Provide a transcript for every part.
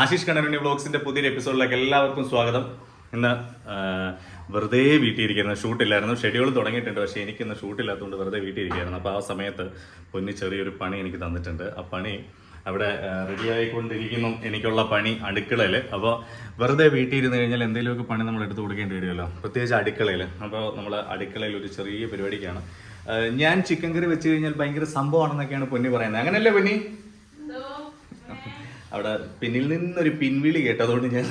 ആശിഷ് കണ്ണനുണ്ണി വ്ളോഗ്സിന്റെ പുതിയൊരു എപ്പിസോഡിലേക്ക് എല്ലാവർക്കും സ്വാഗതം. ഇന്ന് വെറുതെ വീട്ടിലിരിക്കുന്ന ഷൂട്ടില്ലായിരുന്നു. ഷെഡ്യൂൾ തുടങ്ങിയിട്ടുണ്ട്, പക്ഷേ എനിക്കിന്ന് ഷൂട്ടില്ലാത്തതുകൊണ്ട് വെറുതെ വീട്ടിലിരിക്കുകയായിരുന്നു. അപ്പോൾ ആ സമയത്ത് പൊന്നി ചെറിയൊരു പണി എനിക്ക് തന്നിട്ടുണ്ട്. ആ പണി അവിടെ റെഡിയായിക്കൊണ്ടിരിക്കുന്നു. എനിക്കുള്ള പണി അടുക്കളയിൽ. അപ്പോൾ വെറുതെ വീട്ടിൽ ഇരുന്ന് കഴിഞ്ഞാൽ എന്തെങ്കിലുമൊക്കെ പണി നമ്മൾ എടുത്ത് കൊടുക്കേണ്ടി വരുമല്ലോ, പ്രത്യേകിച്ച് അടുക്കളയിൽ. അപ്പോൾ നമ്മൾ അടുക്കളയിൽ ഒരു ചെറിയ പരിപാടിക്കാണ്. ഞാൻ ചിക്കൻ കറി വെച്ച് കഴിഞ്ഞാൽ ഭയങ്കര സംഭവമാണെന്നൊക്കെയാണ് പൊന്നി പറയുന്നത്. അങ്ങനെയല്ലേ പൊന്നി? അവിടെ പിന്നിൽ നിന്നൊരു പിൻവിളി കേട്ടതുകൊണ്ട് ഞാൻ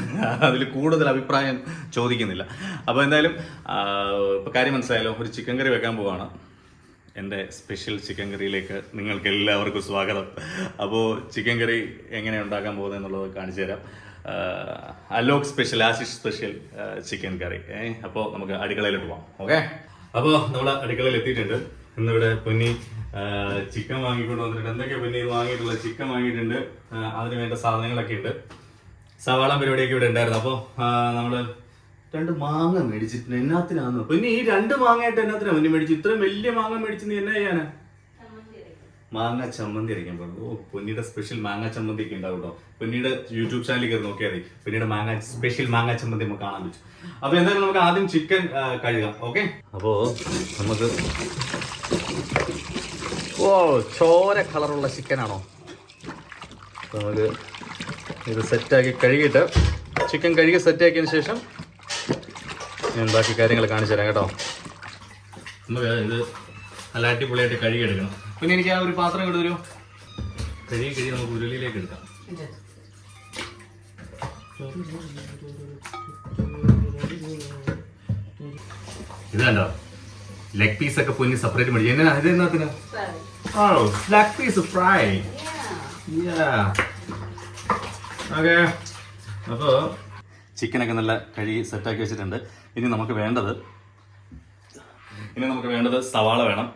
അതിൽ കൂടുതൽ അഭിപ്രായം ചോദിക്കുന്നില്ല. അപ്പോൾ എന്തായാലും ഇപ്പോൾ കാര്യം മനസ്സിലായല്ലോ. ഒരു ചിക്കൻ കറി വെക്കാൻ പോവാണ്. എൻ്റെ സ്പെഷ്യൽ ചിക്കൻ കറിയിലേക്ക് നിങ്ങൾക്ക് എല്ലാവർക്കും സ്വാഗതം. അപ്പോൾ ചിക്കൻ കറി എങ്ങനെ ഉണ്ടാക്കാൻ പോകുന്നത് എന്നുള്ളത് കാണിച്ചു തരാം. Alok special, Ashish special chicken curry. അപ്പോൾ നമുക്ക് അടുക്കളയിലോട്ട് പോകാം. ഓക്കെ, അപ്പോൾ നമ്മൾ അടുക്കളയിൽ എത്തിയിട്ടുണ്ട്. ഇന്നിവിടെ പൊന്നി ചിക്കൻ വാങ്ങിക്കൊണ്ട് വന്നിട്ടുണ്ട്. എന്തൊക്കെയാണ് പൊന്നി വാങ്ങിയിട്ടുള്ളത്? ചിക്കൻ വാങ്ങിയിട്ടുണ്ട്, അതിന് വേണ്ട സാധനങ്ങളൊക്കെ ഉണ്ട്. സവാള പരിപാടിയൊക്കെ ഇവിടെ ഉണ്ടായിരുന്നു. അപ്പോൾ നമ്മൾ 2 മാങ്ങ മേടിച്ചിട്ടുണ്ട്. എന്നാത്തിനാന്ന് പിന്നെ ഈ 2 മാങ്ങയായിട്ട് എന്നാത്തിനാ പൊന്നി മേടിച്ചു? ഇത്രയും വലിയ മാങ്ങ മേടിച്ച് നീ എന്നാ ചെയ്യാനാ? മാങ്ങ ചമ്മന്തി അരയ്ക്കാൻ പോകുന്നു. ഓ, പൊന്നിയുടെ സ്പെഷ്യൽ മാങ്ങ ചമ്മന്തി ഒക്കെ ഉണ്ടാവും കേട്ടോ. പൊന്നിയുടെ യൂട്യൂബ് ചാനലിൽ കയറി നോക്കിയാൽ മതി. പൊന്നിയുടെ സ്പെഷ്യൽ മാങ്ങ ചമ്മന്തി നമുക്ക് കാണാൻ പറ്റും. അപ്പോൾ എന്തായാലും നമുക്ക് ആദ്യം ചിക്കൻ കഴുകാം. ഓക്കെ, അപ്പോൾ നമുക്ക് ചോര കളറുള്ള ചിക്കനാണോ? നമുക്ക് ഇത് സെറ്റാക്കി കഴുകിയിട്ട് ചിക്കൻ കഴുകി സെറ്റാക്കിയതിന് ശേഷം ഞാൻ ബാക്കി കാര്യങ്ങൾ കാണിച്ചു തരാം കേട്ടോ. നമുക്ക് ഇത് നല്ല അടിപൊളിയായിട്ട് കഴുകിയെടുക്കണം. പിന്നെ എനിക്ക് ആ ഒരു പാത്രം ഇങ്ങോട്ട് വരും. കഴുകി നമുക്ക് ഉരുളിയിലേക്ക് എടുക്കാം. ഇതാണ്ടോ ലെഗ് പീസ് ഒക്കെ പൊന്നി സെപ്പറേറ്റ് മേടിച്ചു. എന്നാ ഇത് എന്നാത്തിന്? Leg piece fry. ഓക്കെ, അപ്പോൾ ചിക്കനൊക്കെ നല്ല കഴുകി സെറ്റാക്കി വെച്ചിട്ടുണ്ട്. ഇനി നമുക്ക് വേണ്ടത് സവാള വേണം,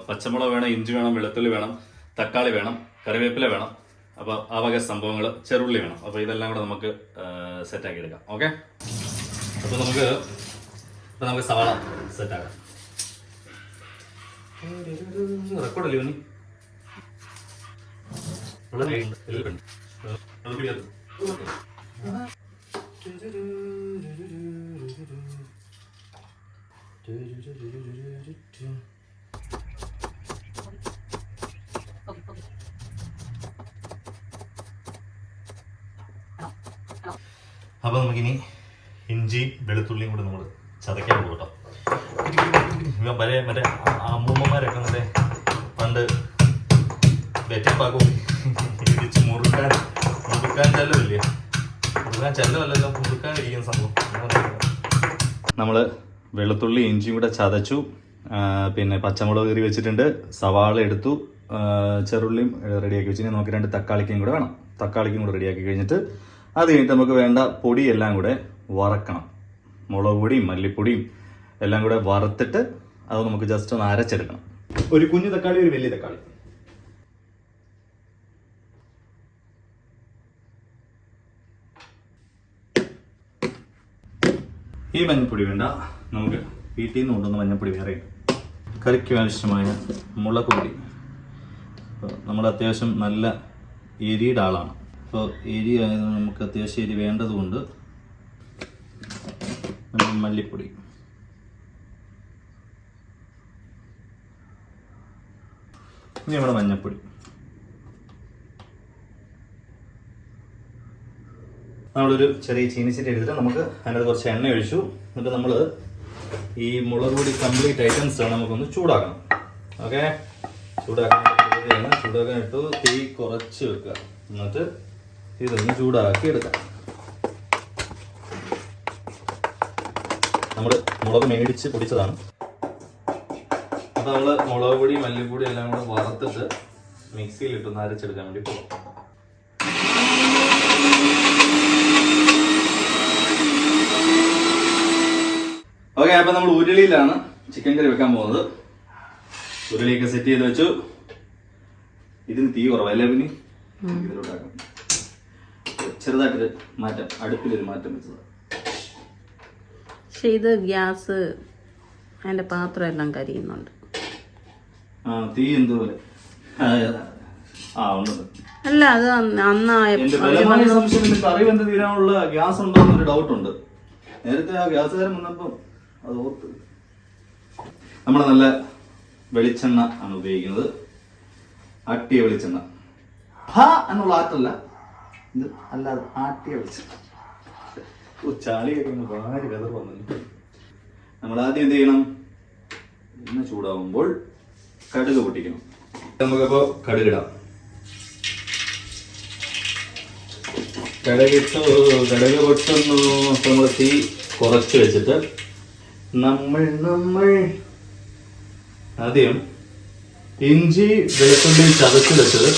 പച്ചമുളക് വേണം, ഇഞ്ചി വേണം, വെളുത്തുള്ളി വേണം, തക്കാളി വേണം, കറിവേപ്പില വേണം. അപ്പോൾ ആ വക സംഭവങ്ങൾ, ചെറുള്ളി വേണം. അപ്പോൾ ഇതെല്ലാം കൂടെ നമുക്ക് സെറ്റാക്കി എടുക്കാം. ഓക്കെ, അപ്പോൾ നമുക്ക് സവാള സെറ്റാക്കാം. റെക്കോർഡല്ലേ നീ? അപ്പോൾ നമുക്കിനി ഇഞ്ചിയും വെളുത്തുള്ളിയും കൂടെ നമ്മൾ ചതയ്ക്കാൻ പോകും കേട്ടോ. മറ്റേ അമ്മൂമ്മമാരൊക്കെ മറ്റേ പണ്ട് വെറ്റപ്പാക്കും ഇടിച്ച് മുറുക്കാൻ ചെല്ലമില്ലേ? മുറുക്കാൻ ചെല്ലമല്ലല്ലോ, മുറുക്കാൻ ഇരിക്കുന്ന സംഭവം. നമ്മൾ വെളുത്തുള്ളി ഇഞ്ചിയും കൂടെ ചതച്ചു. പിന്നെ പച്ചമുളക് കറി വെച്ചിട്ടുണ്ട്, സവാള എടുത്തു, ചെറുള്ളിയും റെഡിയാക്കി വെച്ചിട്ട് നമുക്ക് 2 തക്കാളിക്കും കൂടെ വേണം. തക്കാളിക്കും കൂടെ റെഡിയാക്കി കഴിഞ്ഞിട്ട് അത് കഴിഞ്ഞിട്ട് നമുക്ക് വേണ്ട പൊടിയെല്ലാം കൂടെ വറക്കണം. മുളക് പൊടിയും മല്ലിപ്പൊടിയും എല്ലാം കൂടെ വറുത്തിട്ട് അത് നമുക്ക് ജസ്റ്റ് ഒന്ന് അരച്ചെടുക്കണം. ഒരു കുഞ്ഞു തക്കാളി, ഒരു വലിയ തക്കാളി. ഈ മഞ്ഞപ്പൊടി വേണ്ട, നമുക്ക് വീട്ടിൽ നിന്ന് കൊണ്ടുവന്ന മഞ്ഞപ്പൊടി വേറെ. കറിക്ക് ആവശ്യമായ മുളക് പൊടി. നമ്മൾ അത്യാവശ്യം നല്ല എരിയുടെ ആളാണ്. അപ്പോൾ എരി ആയതുകൊണ്ട് നമുക്ക് അത്യാവശ്യം എരി വേണ്ടതുകൊണ്ട് മല്ലിപ്പൊടി. ഇനി നമ്മുടെ മഞ്ഞപ്പൊടി. നമ്മളൊരു ചെറിയ ചീനിച്ചട്ടി എടുത്തിട്ട് നമുക്ക് അതിനകത്ത് കുറച്ച് എണ്ണ ഒഴിച്ചു. എന്നിട്ട് നമ്മൾ ഈ മുളക് പൊടി കംപ്ലീറ്റ് ഐറ്റംസ് നമുക്കൊന്ന് ചൂടാക്കണം. ഓക്കെ, ചൂടാക്കാൻ ഇട്ടു. തീ കുറച്ച് വെക്കുക. എന്നിട്ട് ഇതൊന്ന് ചൂടാക്കി എടുക്കാം. നമ്മൾ മുളക് മേടിച്ച് പൊടിച്ചതാണ്. അപ്പോൾ നമ്മൾ മുളക് പൊടി മല്ലിപ്പൊടി എല്ലാം കൂടെ വറുത്തിട്ട് മിക്സിയിലിട്ടൊന്ന് അരച്ചെടുക്കാൻ വേണ്ടി പോകും. ഓക്കെ, അപ്പം നമ്മൾ ഉരുളിയിലാണ് ചിക്കൻ കറി വെക്കാൻ പോകുന്നത്. ഉരുളിയൊക്കെ സെറ്റ് ചെയ്ത് വെച്ചു. ഇതിന് തീ കുറവല്ലേ? പിന്നെ ഇതിലോട്ടാക്കാം. ചെറുതായിട്ടൊരു മാറ്റം, അടുപ്പിലൊരു മാറ്റം വെച്ചത്. പക്ഷെ ഇത് ഗ്യാസ് അതിൻ്റെ പാത്രം എല്ലാം കരിയുന്നുണ്ട്. തീ എന്തോലെ ഉണ്ട്. അല്ല അത് അന്ന് എന്റെ ബലമായ സംശയം ഇതിന്റെ കറി വെന്ത് തീരാനുള്ള ഗ്യാസ് ഉണ്ടോ എന്നൊരു ഡൗട്ട് ഉണ്ട്. നേരത്തെ ആ ഗ്യാസുകാരൻ വന്നപ്പോ അത് ഓർത്ത്. നമ്മൾ നല്ല വെളിച്ചെണ്ണ ആണ് ഉപയോഗിക്കുന്നത്. ആട്ടിയ വെളിച്ചെണ്ണ. എന്നുള്ള ആറ്റല്ല, ഇത് അല്ലാതെ ആട്ടിയ വെളിച്ചെണ്ണ. ചാളി ഭാര്യ കഥ വന്നു. നമ്മൾ ആദ്യം എന്ത് ചെയ്യണം? എണ്ണ ചൂടാവുമ്പോൾ കടുക് പൊട്ടിക്കണം. നമുക്കപ്പോ കടുകിടാം. കടുക് പൊട്ടുന്നു. നമ്മൾ തീ കുറച്ച് വെച്ചിട്ട് നമ്മൾ ആദ്യം ഇഞ്ചി വെളുത്തുള്ളി ചതച്ച് വെച്ചത്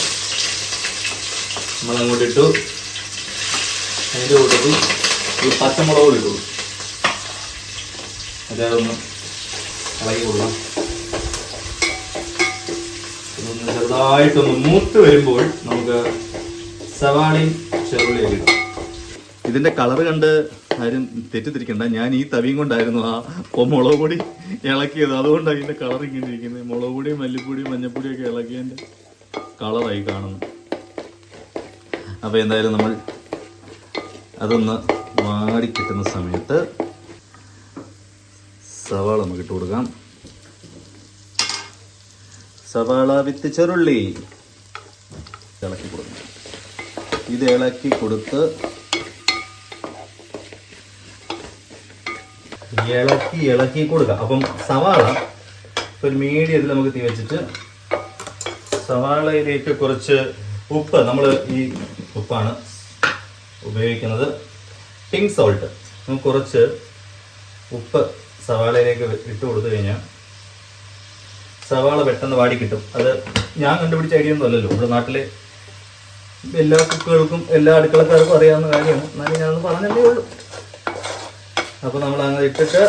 നമ്മൾ അങ്ങോട്ട് ഇട്ടു. അതിൻ്റെ കൂട്ടത്തിൽ ഈ പച്ചമുളക് ഇട്ടു. അതൊന്ന് ഇളകി കൊടുക്കാം. ഇതൊന്ന് ചെറുതായിട്ടൊന്ന് മൂത്ത് വരുമ്പോൾ നമുക്ക് സവാളയും ചെറുള്ളിയൊക്കെ ഇടാം. ഇതിന്റെ കളറ് കണ്ട് ആരും തെറ്റിദ്ധരിക്കണ്ട, ഞാൻ ഈ തവിയും കൊണ്ടായിരുന്നു ആ മുളക് പൊടി ഇളക്കിയത്. അതുകൊണ്ടാണ് ഇതിന്റെ കളർ ഇങ്ങനെ ഇരിക്കുന്നത്. മുളക് പൊടിയും മല്ലിപ്പൊടിയും മഞ്ഞപ്പൊടിയും ഒക്കെ ഇളക്കിയതിന്റെ കളറായി കാണുന്നു. അപ്പൊ എന്തായാലും നമ്മൾ അതൊന്ന് വാടി കിട്ടുന്ന സമയത്ത് സവാള നമുക്ക് ഇട്ട് കൊടുക്കാം. സവാള വിത്ത് ചെറുള്ളി ഇളക്കി കൊടുക്കണം. ഇത് ഇളക്കി കൊടുത്ത് ഇളക്കി കൊടുക്കുക. അപ്പം സവാള ഒരു മീഡിയത്തിൽ നമുക്ക് തീ വെച്ചിട്ട് സവാളയിലേക്ക് കുറച്ച് ഉപ്പ്, നമ്മൾ ഈ ഉപ്പാണ് ഉപയോഗിക്കുന്നത്, പിങ്ക് സോൾട്ട്. നമുക്ക് കുറച്ച് ഉപ്പ് സവാളയിലേക്ക് ഇട്ട് കൊടുത്തു കഴിഞ്ഞാൽ സവാള പെട്ടെന്ന് വാടി കിട്ടും. അത് ഞാൻ കണ്ടുപിടിച്ച ഐഡിയ ഒന്നും അല്ലല്ലോ, നമ്മുടെ നാട്ടിലെ എല്ലാ കുക്കുകൾക്കും എല്ലാ അടുക്കളക്കാർക്കും അറിയാവുന്ന കാര്യമാണ്. എന്നാലും ഞാനൊന്ന് പറഞ്ഞതേ ഉള്ളൂ. അപ്പോൾ നമ്മൾ അങ്ങനെ ഇട്ടിട്ട്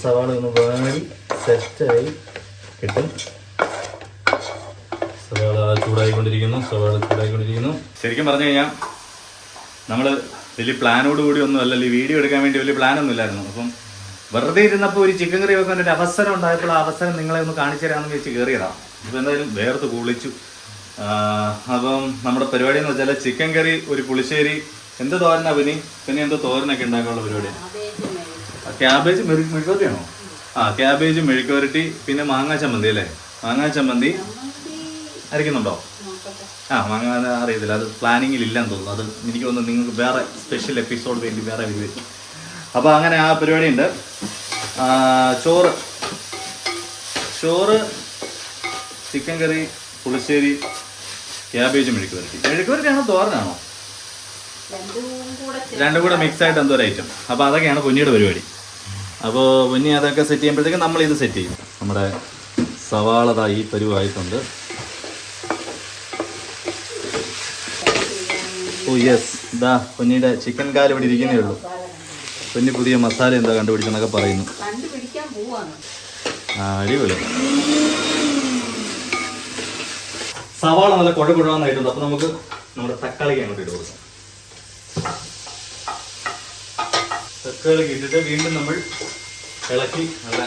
സവാള ഒന്ന് വാടി സെറ്റായി കിട്ടും. സവാള ചൂടായിക്കൊണ്ടിരിക്കുന്നു. ശരിക്കും പറഞ്ഞു കഴിഞ്ഞാൽ നമ്മൾ വലിയ പ്ലാനോട് കൂടി ഒന്നും അല്ലല്ലോ ഈ വീഡിയോ എടുക്കാൻ വേണ്ടി വലിയ പ്ലാനൊന്നും ഇല്ലായിരുന്നു. അപ്പം വെറുതെ ഇരുന്നപ്പോൾ ഒരു ചിക്കൻ കറി വെക്കാൻ ഒരു അവസരം ഉണ്ടായപ്പോൾ ആ അവസരം നിങ്ങളെ ഒന്ന് കാണിച്ചു തരാമെന്ന് വെച്ച് കയറിയതാണ്. അപ്പോൾ എന്തായാലും വേർത്ത് കുളിച്ചു. അപ്പം നമ്മുടെ പരിപാടി എന്ന് വെച്ചാൽ ചിക്കൻ കറി, ഒരു പുളിശ്ശേരി, എന്ത് തോരനാ പിന്നെ എന്തോ തോരനൊക്കെ ഉണ്ടാക്കാനുള്ള പരിപാടിയാണ്. ക്യാബേജ് മെഴുക്കുവരട്ടിയാണോ? ക്യാബേജ് മെഴുക്കുവരട്ടി, പിന്നെ മാങ്ങാ ചമ്മന്തി അല്ലേ? മാങ്ങാ ചമ്മന്തി അരയ്ക്കുന്നുണ്ടോ? മാങ്ങ അറിയത്തില്ല, അത് പ്ലാനിങ്ങിൽ ഇല്ലെന്ന് തോന്നുന്നു. അത് എനിക്ക് തോന്നുന്നു നിങ്ങൾക്ക് വേറെ സ്പെഷ്യൽ എപ്പിസോഡ് വേണ്ടി വേറെ വരും. അപ്പോൾ അങ്ങനെ ആ പരിപാടി ഉണ്ട്. ചോറ്, ചിക്കൻ കറി, പുളിശ്ശേരി, ക്യാബേജ് മെഴുക്കുവരട്ടിയാണോ തോരനാണോ? രണ്ടും കൂടെ മിക്സ് ആയിട്ട് എന്തോ ഒരു ഐറ്റം. അപ്പോൾ അതൊക്കെയാണ് പൊന്നിയുടെ പരിപാടി. അപ്പോൾ പൊന്നി അതൊക്കെ സെറ്റ് ചെയ്യുമ്പോഴത്തേക്കും നമ്മളിത് സെറ്റ് ചെയ്യും. നമ്മുടെ സവാള ഈ പരുവായിട്ടുണ്ട്. ഓ യെസ്, ഇതാ പൊന്നിയുടെ ചിക്കൻ കാല് ഇവിടെ ഇരിക്കുന്നേ ഉള്ളൂ. പൊന്നി പുതിയ മസാല എന്താ കണ്ടുപിടിച്ചെന്നൊക്കെ പറയുന്നു. അടിപൊളി. സവാള നല്ല കുഴക്കുഴാന്നായിട്ടുണ്ട്. അപ്പോൾ നമുക്ക് നമ്മുടെ തക്കാളിക്ക് അങ്ങോട്ട് ഇട്ട് കൊടുക്കാം. തക്കാളിക്ക് ഇട്ടിട്ട് വീണ്ടും നമ്മൾ ഇളക്കി നല്ല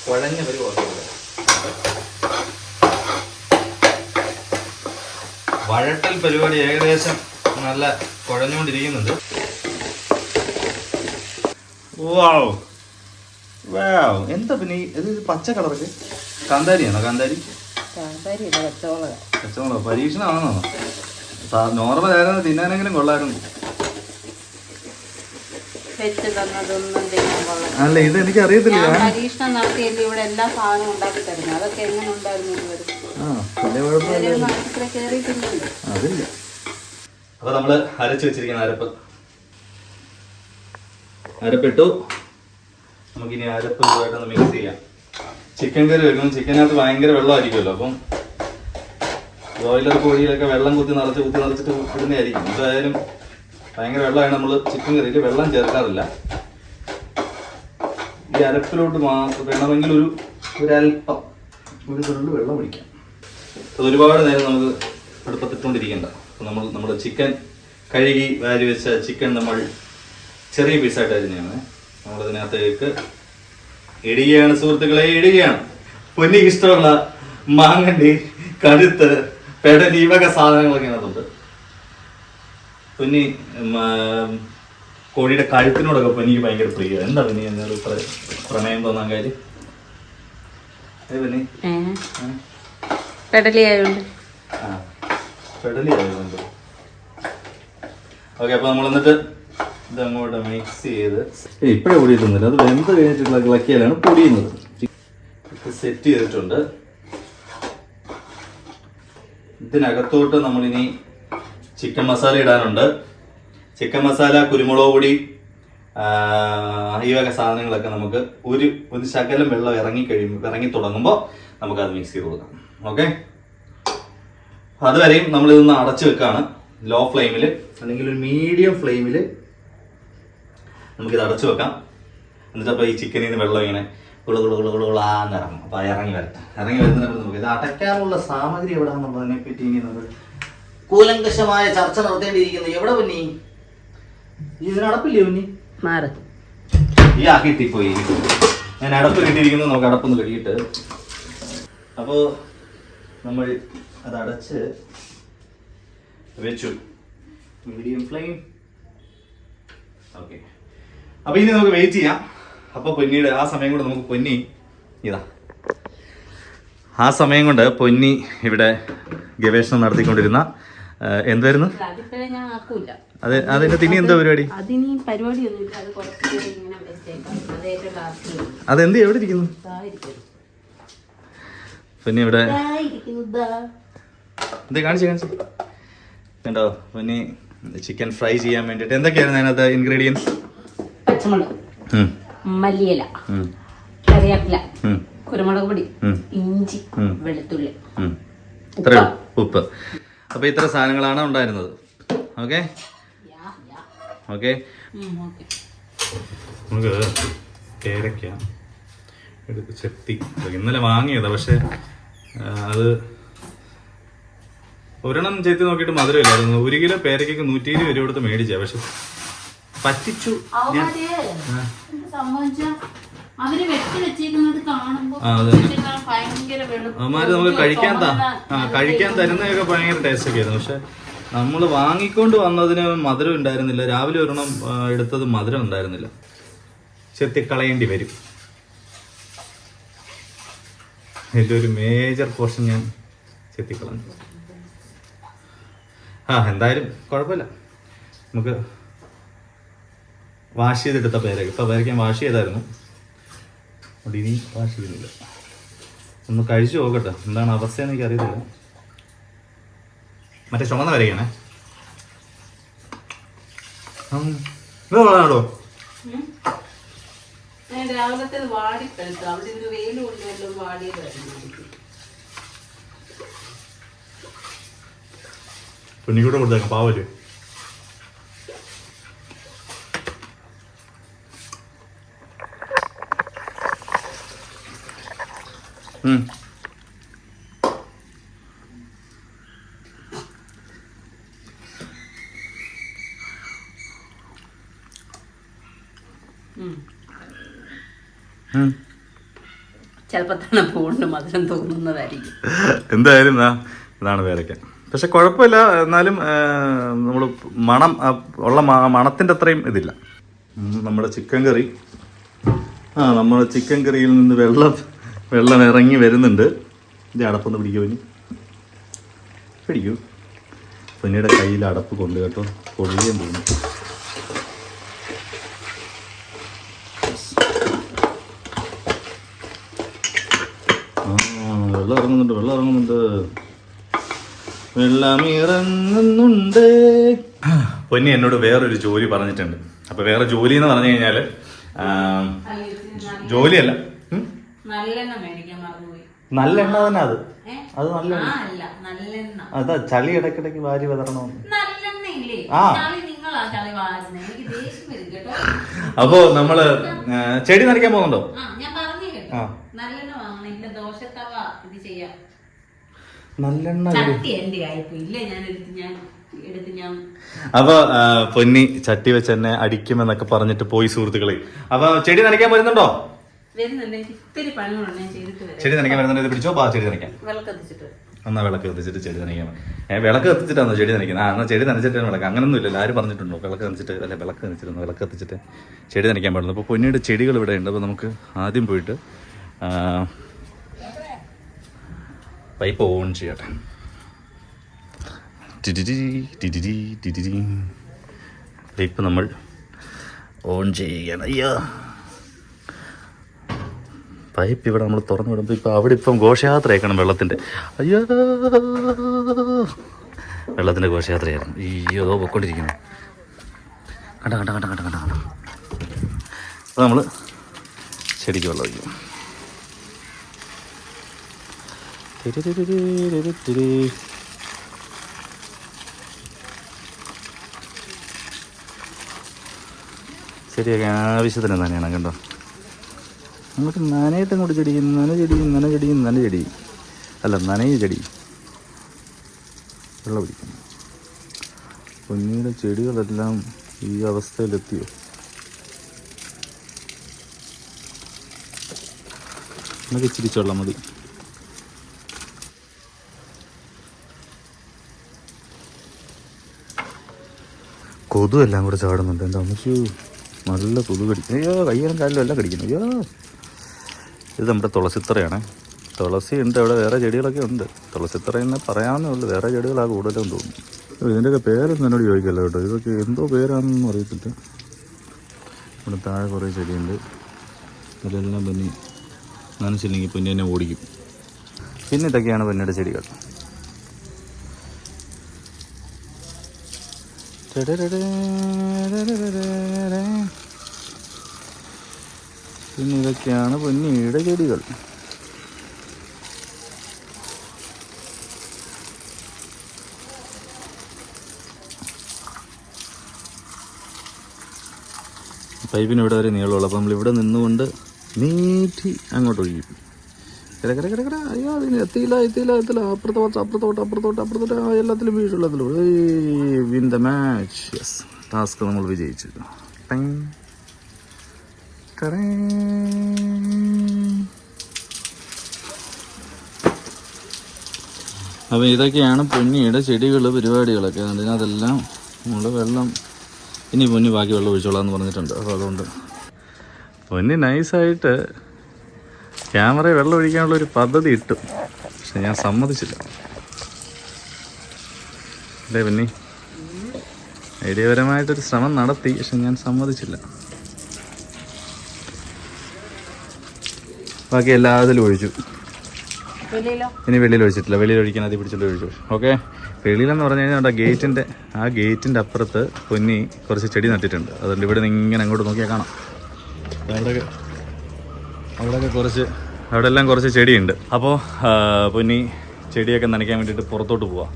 കുഴഞ്ഞ പരിവാക്കുക. വഴട്ടൽ പരിപാടി ഏകദേശം നല്ല കുഴഞ്ഞുകൊണ്ടിരിക്കുന്നുണ്ട്. വാവ് വാവ്, എന്താ പിന്നെ ഇത് പച്ച കളറൊക്കെ? കാന്താരിയാണോ? പച്ചമുളക് പരീക്ഷണമാണോ? നോർമൽ ആയിരുന്നു, തിന്നാനെങ്കിലും കൊള്ളായിരുന്നു. അല്ല ഇത് എനിക്ക് അറിയത്തില്ല. പരീക്ഷണം നടത്തിയല്ലേ ഇവിടെ എല്ലാ സാധനവും ഉണ്ടാക്കി തരുന്നത്. അതൊക്കെ എങ്ങനെ ഉണ്ടായിരുന്നു? അതില്ല. അപ്പൊ നമ്മള് അരച്ചു വെച്ചിരിക്കുന്ന അരപ്പിട്ടു. നമുക്കിനി അരപ്പ് ഇതുമായിട്ടൊന്ന് മിക്സ് ചെയ്യാം. ചിക്കൻ കറി വെക്കുമ്പോൾ ചിക്കനകത്ത് ഭയങ്കര വെള്ളമായിരിക്കുമല്ലോ. അപ്പം ബ്രോയിലർ കോഴിയിലൊക്കെ വെള്ളം കുത്തി നിറച്ചിട്ട് ഇടുന്നതായിരിക്കും. എന്തായാലും ഭയങ്കര വെള്ളമാണ്. നമ്മൾ ചിക്കൻ കറിയിൽ വെള്ളം ചേർക്കാറില്ല. ഈ അരപ്പിലോട്ട് മാത്രം വേണമെങ്കിൽ ഒരല്പം ഒരു തുള്ളി വെള്ളം ഒഴിക്കാം. അത് ഒരുപാട് നേരം നമുക്ക് അടുപ്പത്തിട്ടുകൊണ്ടിരിക്കേണ്ട. അപ്പോൾ നമ്മൾ ചിക്കൻ കഴുകി വാരി വെച്ച ചിക്കൻ നമ്മൾ ചെറിയ പീസായിട്ട് അരിഞ്ഞാണ് നമ്മളതിനകത്തേക്ക് ഇടുകയാണ്. സുഹൃത്തുക്കളെ, ഇടുകയാണ്. പൊന്നിക്ക് ഇഷ്ടമുള്ള മാങ്ങണ്ടി കഴുത്ത്, പെടൽ, ഈ വക സാധനങ്ങളൊക്കെ അതിനകത്തുണ്ട്. പിന്നെ കോഴിയുടെ കഴുത്തിനോടൊക്കെ പൊന്നിക്ക് ഭയങ്കര പ്രിയ. എന്താ പിന്നെ എന്നൊരു പ്രമേയം തോന്നാൻ കാര്യം? പിന്നെ പെടലി ആയതുകൊണ്ട്. പെടലി ആയതുകൊണ്ട്. ഓക്കെ, അപ്പൊ നമ്മൾ എന്നിട്ട് ഇത് അങ്ങോട്ട് മിക്സ് ചെയ്ത് ഇപ്പഴേ പൊടിയിട്ടുന്നില്ല, അത് വെന്ത് കഴിഞ്ഞിട്ടുള്ള ഇളക്കിയാലാണ് പൊടിയുന്നത്. സെറ്റ് ചെയ്തിട്ടുണ്ട്. ഇതിനകത്തോട്ട് നമ്മളിനി ചിക്കൻ മസാല ഇടാനുണ്ട്. ചിക്കൻ മസാല, കുരുമുളക് പൊടി, ഈ വക സാധനങ്ങളൊക്കെ നമുക്ക് ഒരു ശകലം വെള്ളം ഇറങ്ങി തുടങ്ങുമ്പോൾ നമുക്കത് മിക്സ് ചെയ്ത് കൊടുക്കാം. ഓക്കെ, അതുവരെയും നമ്മളിതൊന്ന് അടച്ചു വെക്കാണ്. ലോ ഫ്ലെയിമിൽ അല്ലെങ്കിൽ ഒരു മീഡിയം ഫ്ലെയിമിൽ നമുക്കിത് അടച്ചു വെക്കാം. എന്നിട്ട് അപ്പോൾ ഈ ചിക്കനിൽ നിന്ന് വെള്ളം ഇങ്ങനെ കുളകുളകുളകുളാന്നിറങ്ങും. അപ്പോൾ ഇറങ്ങി വരുന്നതിന് നമുക്ക് ഇത് അടയ്ക്കാനുള്ള സാമഗ്രി എവിടെയാണെന്നുള്ളതിനെ പറ്റി ഇനി നമ്മൾ കൂലങ്കഷമായ ചർച്ച നടത്തേണ്ടിയിരിക്കുന്നു. എവിടെ പൊന്നി? ഇതിനടപ്പില്ലേ പൊന്നി? മാറ്. ഈ ആക്കിയിട്ടിപ്പോയി. ഞാൻ അടപ്പ് കിട്ടിയിരിക്കുന്നു. നമുക്ക് അടപ്പൊന്ന് കഴുകിയിട്ട് അപ്പോൾ നമ്മൾ അത് അടച്ച് വെച്ചു. Medium flame. ഓക്കെ, അപ്പോൾ ഇനി നമുക്ക് വെയിറ്റ് ചെയ്യാം. അപ്പോൾ പൊന്നിയുടെ ആ സമയം കൊണ്ട് നമുക്ക് പൊന്നി ആ സമയം കൊണ്ട് പൊന്നി ഇവിടെ ഗവേഷണം നടത്തിക്കൊണ്ടിരുന്ന എന്തായിരുന്നു അതിന്റെ തിനി എന്താ പരിപാടി? അതെന്ത് എവിടെ ഇരിക്കുന്നു? പൊന്നി ഇവിടെ എന്താ കാണിച്ചു കണ്ടോ? പൊന്നി ചിക്കൻ ഫ്രൈ ചെയ്യാൻ വേണ്ടിട്ട് എന്തൊക്കെയായിരുന്നു അതിനകത്ത് ഇൻഗ്രീഡിയൻസ്? പച്ചമുളക്, മല്ലിയില, കറിവേപ്പില, കുരുമുളക് പൊടി, ഇഞ്ചി, വെളുത്തുള്ളി, ഉപ്പ്. അപ്പൊ ഇത്ര സാധനങ്ങളാണ് ഉണ്ടായിരുന്നത്. ഓക്കെ ഓക്കെ, നമുക്ക് പേരയ്ക്ക ചെത്തി ഇന്നലെ വാങ്ങിയതാ. പക്ഷെ അത് ഒരെണ്ണം ചെത്തി നോക്കിയിട്ട് മധുരമില്ലായിരുന്നു. 1 കിലോ പേരയ്ക്കൊക്കെ 120 രൂപ കൊടുത്ത് മേടിച്ചാ. പക്ഷെ പറ്റിച്ചു. അവന്മാര് നമുക്ക് കഴിക്കാൻ തരുന്നതൊക്കെ ഭയങ്കര ടേസ്റ്റ് ഒക്കെ ആയിരുന്നു. പക്ഷെ നമ്മൾ വാങ്ങിക്കൊണ്ട് വന്നതിന് മധുരം ഉണ്ടായിരുന്നില്ല. രാവിലെ ഒരെണ്ണം എടുത്തത് മധുരം ഉണ്ടായിരുന്നില്ല. ചെത്തിക്കളയേണ്ടി വരും. ഇതിൻ്റെ ഒരു മേജർ പോർഷൻ ഞാൻ ചെത്തിക്കളഞ്ഞു. എന്തായാലും കുഴപ്പമില്ല. നമുക്ക് വാഷ് ചെയ്തെടുത്ത പേരയ്ക്ക. ഇപ്പോൾ പേരയ്ക്ക ഞാൻ വാഷ് ചെയ്തായിരുന്നു. അതുകൊണ്ട് ഇനി വാഷ് ചെയ്യുന്നില്ല. ഒന്ന് കഴിച്ചു നോക്കട്ടെ എന്താണ് അവസ്ഥയെന്ന് എനിക്ക് അറിയത്തില്ല. മറ്റേ ചുമന്ന പേരയ്ക്കാണേ. ഇത് കൊള്ളാമോ? കുഞ്ഞിക്കൂടെ കൊടുത്തേക്കാം, പാവല്. ചിലപ്പോ തണുപ്പ് കൊണ്ട് മധുരം തോന്നുന്നതായിരിക്കും. എന്തായാലും ഇതാണ് പേരയ്ക്ക. പക്ഷെ കുഴപ്പമില്ല. എന്നാലും നമ്മൾ മണം ഉള്ള മണത്തിൻ്റെ അത്രയും ഇതില്ല. നമ്മുടെ ചിക്കൻ കറി നമ്മുടെ ചിക്കൻ കറിയിൽ നിന്ന് വെള്ളം ഇറങ്ങി വരുന്നുണ്ട്. ഇത് അടപ്പൊന്ന് പിടിക്കൂ. പൊന്നിയുടെ കയ്യിൽ അടപ്പ് കൊണ്ട് കേട്ടോ, പൊള്ളിയും തോന്നും. വെള്ളം ഇറങ്ങുന്നുണ്ട്. പൊന്നി എന്നോട് വേറൊരു ജോലി പറഞ്ഞിട്ടുണ്ട്. അപ്പൊ വേറെ ജോലി എന്ന് പറഞ്ഞു കഴിഞ്ഞാല് ജോലിയല്ല, നല്ല എണ്ണ തന്നെ. അത് നല്ല അതാ ചളി ഇടയ്ക്കിടയ്ക്ക് വാരി വിതറണോ? അപ്പോ നമ്മള് ചെടി നനയ്ക്കാൻ പോകുന്നുണ്ടോ? നല്ലെണ്ണ. അപ്പൊ പൊന്നി ചട്ടി വെച്ച് തന്നെ അടിക്കുമെന്നൊക്കെ പറഞ്ഞിട്ട് പോയി സുഹൃത്തുക്കളെ. അപ്പൊ ചെടി നനയ്ക്കാൻ വരുന്നുണ്ടോ? ചെടി നനയ്ക്കാൻ വരുന്നുണ്ട്. ഇത് പിടിച്ചോ, ചെടി നനയ്ക്കാൻ. എന്നാൽ വിളക്ക് കത്തിച്ചിട്ട് ചെടി നനയ്ക്കാൻ വിളക്ക് കത്തിച്ചിട്ടാണോ ചെടി നനയ്ക്കുന്നത്? എന്നാൽ ചെടി നനച്ചിട്ടാണ് വിളക്ക്. അങ്ങനൊന്നും ഇല്ലല്ലോ, ആരും പറഞ്ഞിട്ടുണ്ടോ വിളക്ക് നനച്ചിട്ട്? അല്ലെ, വിളക്ക് നനച്ചിരുന്നു, വിളക്ക് കത്തിച്ചിട്ട് ചെടി നനയ്ക്കാൻ പാടുള്ളൂ. അപ്പോൾ പൊന്നിയുടെ ചെടികൾ ഇവിടെ ഉണ്ട്. അപ്പോൾ നമുക്ക് ആദ്യം പോയിട്ട് പൈപ്പ് ഓൺ ചെയ്യട്ടെ. പൈപ്പ് നമ്മൾ ഓൺ ചെയ്യുകയാണ്. അയ്യോ, പൈപ്പ് ഇവിടെ നമ്മൾ തുറന്നു വിടുമ്പോൾ ഇപ്പം അവിടെ ഇപ്പം ഘോഷയാത്ര ആക്കണം വെള്ളത്തിൻ്റെ. അയ്യോ, വെള്ളത്തിൻ്റെ ഘോഷയാത്രയായിരുന്നു. അയ്യോ, പൊയ്ക്കൊണ്ടിരിക്കുന്നു. കണ്ട കണ്ട കണ്ട കണ്ട കണ്ട കണ്ട അപ്പോൾ നമ്മൾ ചെടിക്ക് വെള്ളം ഒഴിക്കും. ചെടിയൊക്കെ ആവശ്യത്തിന് തന്നെയാണ് കണ്ടോ. അങ്ങോട്ട് നനയിട്ട് അങ്ങോട്ട് ചെടി നന ചെടി അല്ല നനയ ചെടി വെള്ളം പിടിക്കും. പൊന്നിയുടെ ചെടികളെല്ലാം ഈ അവസ്ഥയിലെത്തിയോ? നമുക്ക് ഇച്ചിരി വെള്ളം മതി. കൊതു എല്ലാം കൂടെ ചാടുന്നുണ്ട്. എൻ്റെ അമ്മച്ചു നല്ല കൊതു കടിക്കുന്നു. അയ്യോ, കയ്യിലും കാലിലും എല്ലാം കടിക്കുന്നു. അയ്യോ, ഇത് നമ്മുടെ തുളസിത്തറയാണ്. തുളസി ഉണ്ട്, അവിടെ വേറെ ചെടികളൊക്കെ ഉണ്ട്. തുളസിത്തറ തന്നെ പറയാവുന്നേ ഉള്ളൂ, വേറെ ചെടികളാണ് കൂടുതലും തോന്നുന്നു. ഇതിൻ്റെയൊക്കെ പേരൊന്നും എന്നോട് ചോദിക്കല്ലോ കേട്ടോ, ഇതൊക്കെ എന്തോ പേരാണെന്നൊന്നും അറിയത്തില്ല. ഇവിടെ താഴെ കുറേ ചെടിയുണ്ട്, അതെല്ലാം പൊന്നി നനച്ചില്ലെങ്കിൽ പൊന്നി എന്നെ ഓടിക്കും. പിന്നെ ഇതൊക്കെയാണ് പൊന്നിയുടെ ചെടികൾ. പിന്നെ ഇതൊക്കെയാണ് പൊന്നിയുടെ ചെടികൾ. പൈപ്പിന് ഇവിടെ വരെ നീളമുള്ളൂ. അപ്പം നമ്മളിവിടെ നിന്നുകൊണ്ട് നീട്ടി അങ്ങോട്ട് ഒഴിക്കും. കിട കിട കിട കിട. അയ്യോ, അതിന് എത്തിയില്ല. അപ്പുറത്തോട്ട് എല്ലാത്തിലും വീഴുള്ളതിലും. Win the match. Yes, task നമ്മൾ വിജയിച്ചു. അപ്പം ഇതൊക്കെയാണ് പൊന്നിയുടെ ചെടികൾ, പരിപാടികളൊക്കെ. അതിനകത്തെല്ലാം നമ്മൾ വെള്ളം ഇനി പൊന്നി ബാക്കി വെള്ളം ഒഴിച്ചോളാം എന്ന് പറഞ്ഞിട്ടുണ്ട്. അപ്പോൾ അതുകൊണ്ട് പൊന്നി നൈസായിട്ട് ക്യാമറയിൽ വെള്ളം ഒഴിക്കാനുള്ളൊരു പദ്ധതി ഇട്ടു, പക്ഷെ ഞാൻ സമ്മതിച്ചില്ല. അല്ലേ പൊന്നി? ഐഡിയപരമായിട്ടൊരു ശ്രമം നടത്തി, പക്ഷെ ഞാൻ സമ്മതിച്ചില്ല. ബാക്കി എല്ലാത്തിലും ഒഴിച്ചു. ഇനി വെളിയിൽ ഒഴിച്ചിട്ടില്ല. വെളിയിൽ ഒഴിക്കാൻ അത് പിടിച്ചിട്ട് ഒഴിച്ചു. ഓക്കെ, വെളിയിലെന്ന് പറഞ്ഞു കഴിഞ്ഞാൽ ഗേറ്റിൻ്റെ അപ്പുറത്ത് പൊന്നി കുറച്ച് ചെടി നട്ടിട്ടുണ്ട്. അതുകൊണ്ട് ഇവിടെ നിന്ന് ഇങ്ങനെ അങ്ങോട്ട് നോക്കിയാൽ കാണാം. അവിടെ എല്ലാം കുറച്ച് ചെടിയുണ്ട്. അപ്പോൾ പൊന്നി ചെടിയൊക്കെ നനയ്ക്കാൻ വേണ്ടിയിട്ട് പുറത്തോട്ട് പോവാം.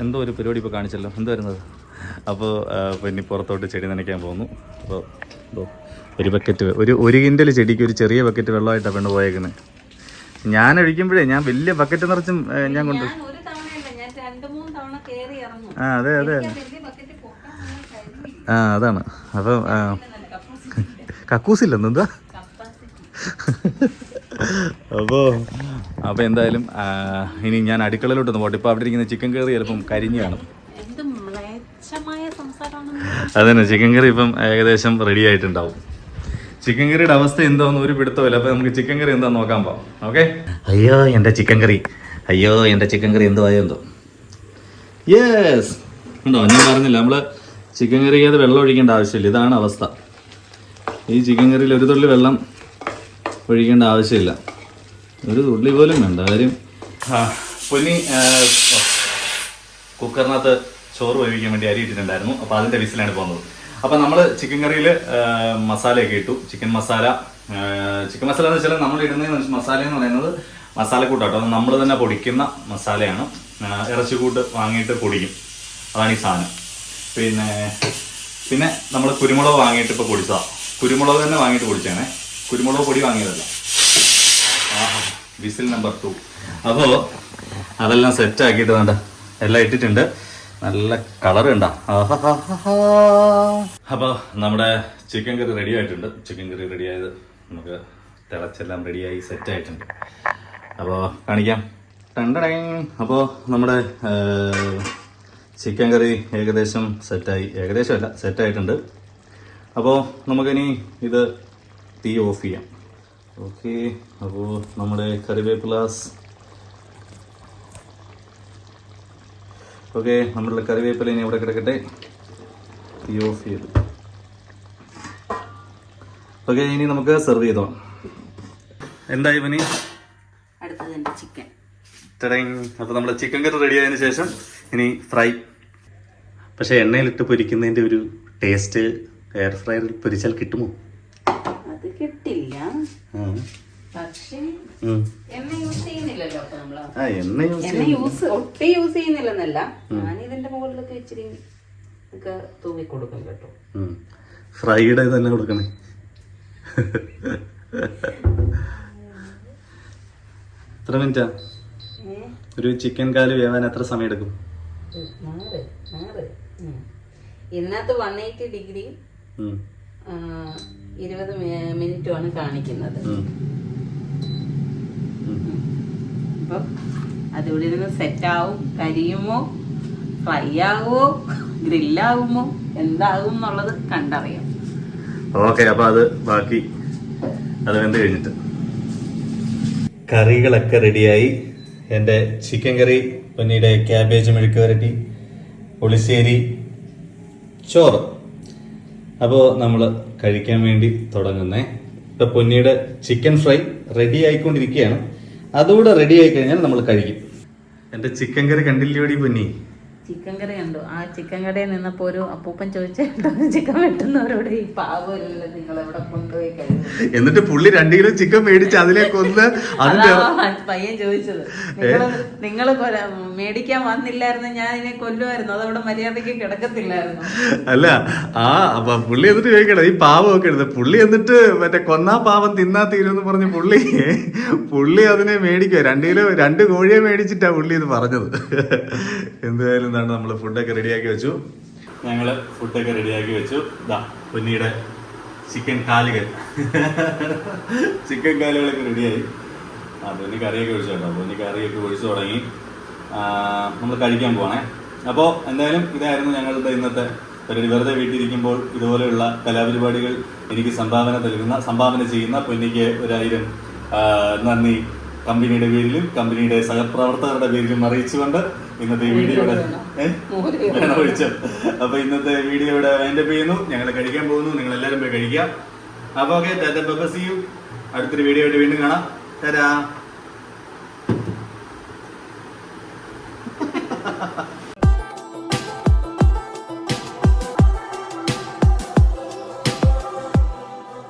എന്തോ ഒരു പരിപാടി ഇപ്പോൾ കാണിച്ചല്ലോ, എന്തോ വരുന്നത്. അപ്പോൾ പൊന്നി പുറത്തോട്ട് ചെടി നനയ്ക്കാൻ പോകുന്നു. അപ്പോൾ ഒരു ബക്കറ്റ്, ഒരു കിൻഡൽ ചെടിക്ക് ഒരു ചെറിയ ബക്കറ്റ് വെള്ളമായിട്ടാണ് പെണ്ണ് പോയേക്കുന്നത്. ഞാൻ ഒഴിക്കുമ്പോഴേ ഞാൻ വലിയ ബക്കറ്റ് നിറച്ചും ഞാൻ കൊണ്ട് അതെ അതാണ്. അപ്പം കക്കൂസില്ലെന്ന് എന്താ. അപ്പോൾ എന്തായാലും ഇനി ഞാൻ അടുക്കളയിലോട്ടൊന്ന് പോട്ടെ. ഇപ്പോൾ അവിടെ ഇരിക്കുന്ന ചിക്കൻ കറി ചിലപ്പം കരിഞ്ഞ് കാണും. അതന്നെ, ചിക്കൻ കറി ഇപ്പം ഏകദേശം റെഡി ആയിട്ടുണ്ടാവും. ചിക്കൻ കറിയുടെ അവസ്ഥ എന്താണെന്ന് ഒരു പിടുത്തമില്ല. അപ്പോൾ നമുക്ക് ചിക്കൻ കറി എന്താണെന്ന് നോക്കാൻ പോകാം. ഓക്കെ. അയ്യോ എൻ്റെ ചിക്കൻ കറി എന്തോ ആയോ എന്തോ. യെസ്, ഉണ്ടോ? ഞാൻ പറഞ്ഞില്ല, നമ്മൾ ചിക്കൻ കറിക്ക് അത് വെള്ളം ഒഴിക്കേണ്ട ആവശ്യമില്ല. ഇതാണ് അവസ്ഥ. ഈ ചിക്കൻ കറിയിൽ ഒരു തുള്ളി വെള്ളം ഒഴിക്കേണ്ട ആവശ്യമില്ല, ഒരു തുള്ളി പോലും വേണ്ട. കാര്യം പൊന്നി കുക്കറിനകത്ത് ചോറ് വേവിക്കാൻ വേണ്ടി അരി ഇട്ടിട്ടുണ്ടായിരുന്നു. അപ്പോൾ അതിൻ്റെ വിസിലാണ് പോകുന്നത്. അപ്പോൾ നമ്മൾ ചിക്കൻ കറിയിൽ മസാലയൊക്കെ ഇട്ടു. ചിക്കൻ മസാല എന്ന് വെച്ചാൽ നമ്മൾ ഇടുന്ന മസാല എന്ന് പറയുന്നത് മസാലക്കൂട്ടാട്ടോ. അത് നമ്മൾ തന്നെ പൊടിക്കുന്ന മസാലയാണ്. ഇറച്ചിക്കൂട്ട് വാങ്ങിയിട്ട് പൊടിക്കും, അതാണ് ഈ സാധനം. പിന്നെ നമ്മൾ കുരുമുളക് വാങ്ങിയിട്ട് ഇപ്പോൾ പൊടിച്ചതാണ്. കുരുമുളക് തന്നെ വാങ്ങിയിട്ട് പൊടിച്ചാണേ, കുരുമുളക് പൊടി വാങ്ങിയതല്ല. Whistle number 2. അപ്പോൾ അതെല്ലാം സെറ്റാക്കിയിട്ട് വേണ്ട, എല്ലാം ഇട്ടിട്ടുണ്ട്. നല്ല കളർ കണ്ടാ. അപ്പോൾ നമ്മുടെ ചിക്കൻ കറി റെഡി ആയിട്ടുണ്ട്. ചിക്കൻ കറി റെഡിയായത് നമുക്ക് തിളച്ചെല്ലാം റെഡിയായി സെറ്റായിട്ടുണ്ട്. അപ്പോൾ കാണിക്കാം. അപ്പോൾ നമ്മുടെ ചിക്കൻ കറി ഏകദേശം സെറ്റായി, ഏകദേശമല്ല സെറ്റായിട്ടുണ്ട്. അപ്പോൾ നമുക്കിനി ഇത് തീ ഓഫ് ചെയ്യാം. ഓക്കെ, അപ്പോൾ നമ്മുടെ കറിവേപ്പിലാസ് ഓക്കെ, നമ്മളുടെ കറിവേപ്പില ഇനി അവിടെ കിടക്കട്ടെ. തീ ഓഫ് ചെയ്തു. ഓക്കെ, ഇനി നമുക്ക് സെർവ് ചെയ്തോ. എന്തായി പനി? അടുത്തത് ചിക്കൻ. അപ്പോൾ നമ്മുടെ ചിക്കൻ കറി റെഡി ആയതിനു ശേഷം ഇനി ഫ്രൈ. പക്ഷെ എണ്ണയിലിട്ട് പൊരിക്കുന്നതിൻ്റെ ഒരു ടേസ്റ്റ് എയർ ഫ്രയറിൽ പൊരിച്ചാൽ കിട്ടുമോ? അത് കിട്ടില്ല, പക്ഷേ എണ്ണ യൂസ് ചെയ്യുന്നില്ലല്ലോ. അപ്പൊ നമ്മള് എണ്ണ ഒട്ടും യൂസ് ചെയ്യുന്നില്ലെന്നല്ല, ഞാൻ ഇതിന്റെ മുകളിലൊക്കെ ഇച്ചിരി ഒക്കെ തൂവി കൊടുക്കും കേട്ടോ. ഫ്രൈഡ് തന്നെ കൊടുക്കണേ. എത്ര മിനിറ്റാ ഒരു ചിക്കൻ കാല് വേവാൻ എത്ര സമയം എടുക്കും? ഇതിനകത്ത് 180 ഡിഗ്രി 20 മിനിറ്റുമാണ് കാണിക്കുന്നത്. അപ്പം അതിവിടെ ഇരുന്ന് സെറ്റാവും, കരിയുമോ, ഫ്രൈ ആകുമോ, ഗ്രില്ലാകുമോ, എന്താകും എന്നുള്ളത് കണ്ടറിയാം. ഓക്കെ, അപ്പൊ അത് ബാക്കി അത് വെന്ത് കഴിഞ്ഞിട്ട്. കറികളൊക്കെ റെഡിയായി. എൻ്റെ ചിക്കൻ കറി, പിന്നീട് ക്യാബേജ് മെഴുക്ക് വരട്ടി, പുളിശ്ശേരി, ചോറ്. അപ്പോൾ നമ്മൾ കഴിക്കാൻ വേണ്ടി തുടങ്ങുന്നേ. ഇപ്പൊ പൊന്നിയുടെ ചിക്കൻ ഫ്രൈ റെഡി ആയിക്കൊണ്ടിരിക്കുകയാണ്. അതുകൂടെ റെഡി ആയി കഴിഞ്ഞാൽ നമ്മൾ കഴിക്കും. എൻ്റെ ചിക്കൻ കറി കണ്ടില്ലോടി പൊന്നി? ചിക്കൻ കറി കണ്ടു. ആ ചിക്കൻ കടയിൽ നിന്നപ്പോ ഒരു അപ്പൂപ്പൻ ചോദിച്ചോ ചിക്കൻ വെട്ടുന്നവരോട് ഈ പാവമല്ല നിങ്ങൾ എവിടെ കൊണ്ടുപോയി കഴിയും. എന്നിട്ട് പുള്ളി 2 കിലോ ചിക്കൻ മേടിച്ച് അതിലേക്ക് ഒന്ന് പയ്യൻ ചോദിച്ചത്, നിങ്ങള് മേടിക്കാൻ വന്നില്ലായിരുന്നു, ഞാൻ ഇതിനെ കൊല്ലുമായിരുന്നു, അതവിടെ മര്യാദക്ക് കിടക്കത്തില്ലായിരുന്നു. അല്ല, അപ്പൊ പുള്ളി എന്നിട്ട് ചോദിക്കണം ഈ പാവമൊക്കെ എടുത്ത്. പുള്ളി എന്നിട്ട് മറ്റേ കൊന്നാ പാവം തിന്നാ തീരുമെന്ന് പറഞ്ഞ് പുള്ളി അതിനെ മേടിക്കുക. 2 കിലോ 2 കോഴിയെ മേടിച്ചിട്ടാ പുള്ളി ഇത് പറഞ്ഞത്. എന്തായാലും നമ്മൾ ഫുഡൊക്കെ റെഡിയാക്കി വെച്ചു. ഞങ്ങൾ ഫുഡൊക്കെ റെഡിയാക്കി വെച്ചു. ഇതാ പൊന്നിയുടെ ചിക്കൻ കാലുകളൊക്കെ റെഡിയായി. പൊന്നി കറിയൊക്കെ ഒഴിച്ചു കേട്ടോ. പൊന്നി കറിയൊക്കെ ഒഴിച്ചു തുടങ്ങി. നമ്മൾ കഴിക്കാൻ പോവാണേ. അപ്പോൾ എന്തായാലും ഇതായിരുന്നു ഞങ്ങളുടെ ഇന്നത്തെ പരിപാടി. വെറുതെ വീട്ടിലിരിക്കുമ്പോൾ ഇതുപോലെയുള്ള കലാപരിപാടികൾ എനിക്ക് സംഭാവന ചെയ്യുന്ന പൊന്നിക്ക് 1000 നന്ദി കമ്പനിയുടെ പേരിലും കമ്പനിയുടെ സഹപ്രവർത്തകരുടെ പേരിലും അറിയിച്ചുകൊണ്ട് ഇന്നത്തെ വീഡിയോയുടെ ഒഴിച്ചു. അപ്പൊ ഇന്നത്തെ വീഡിയോയുടെ വൈൻഡപ്പ് ചെയ്യുന്നു. ഞങ്ങൾ കഴിക്കാൻ പോകുന്നു. നിങ്ങൾ എല്ലാവരും പോയി കഴിക്കാം. അപ്പൊ okay, tata bye bye, see you. അടുത്തൊരു വീഡിയോ ആയിട്ട് വീണ്ടും കാണാം. ടാറ്റാ.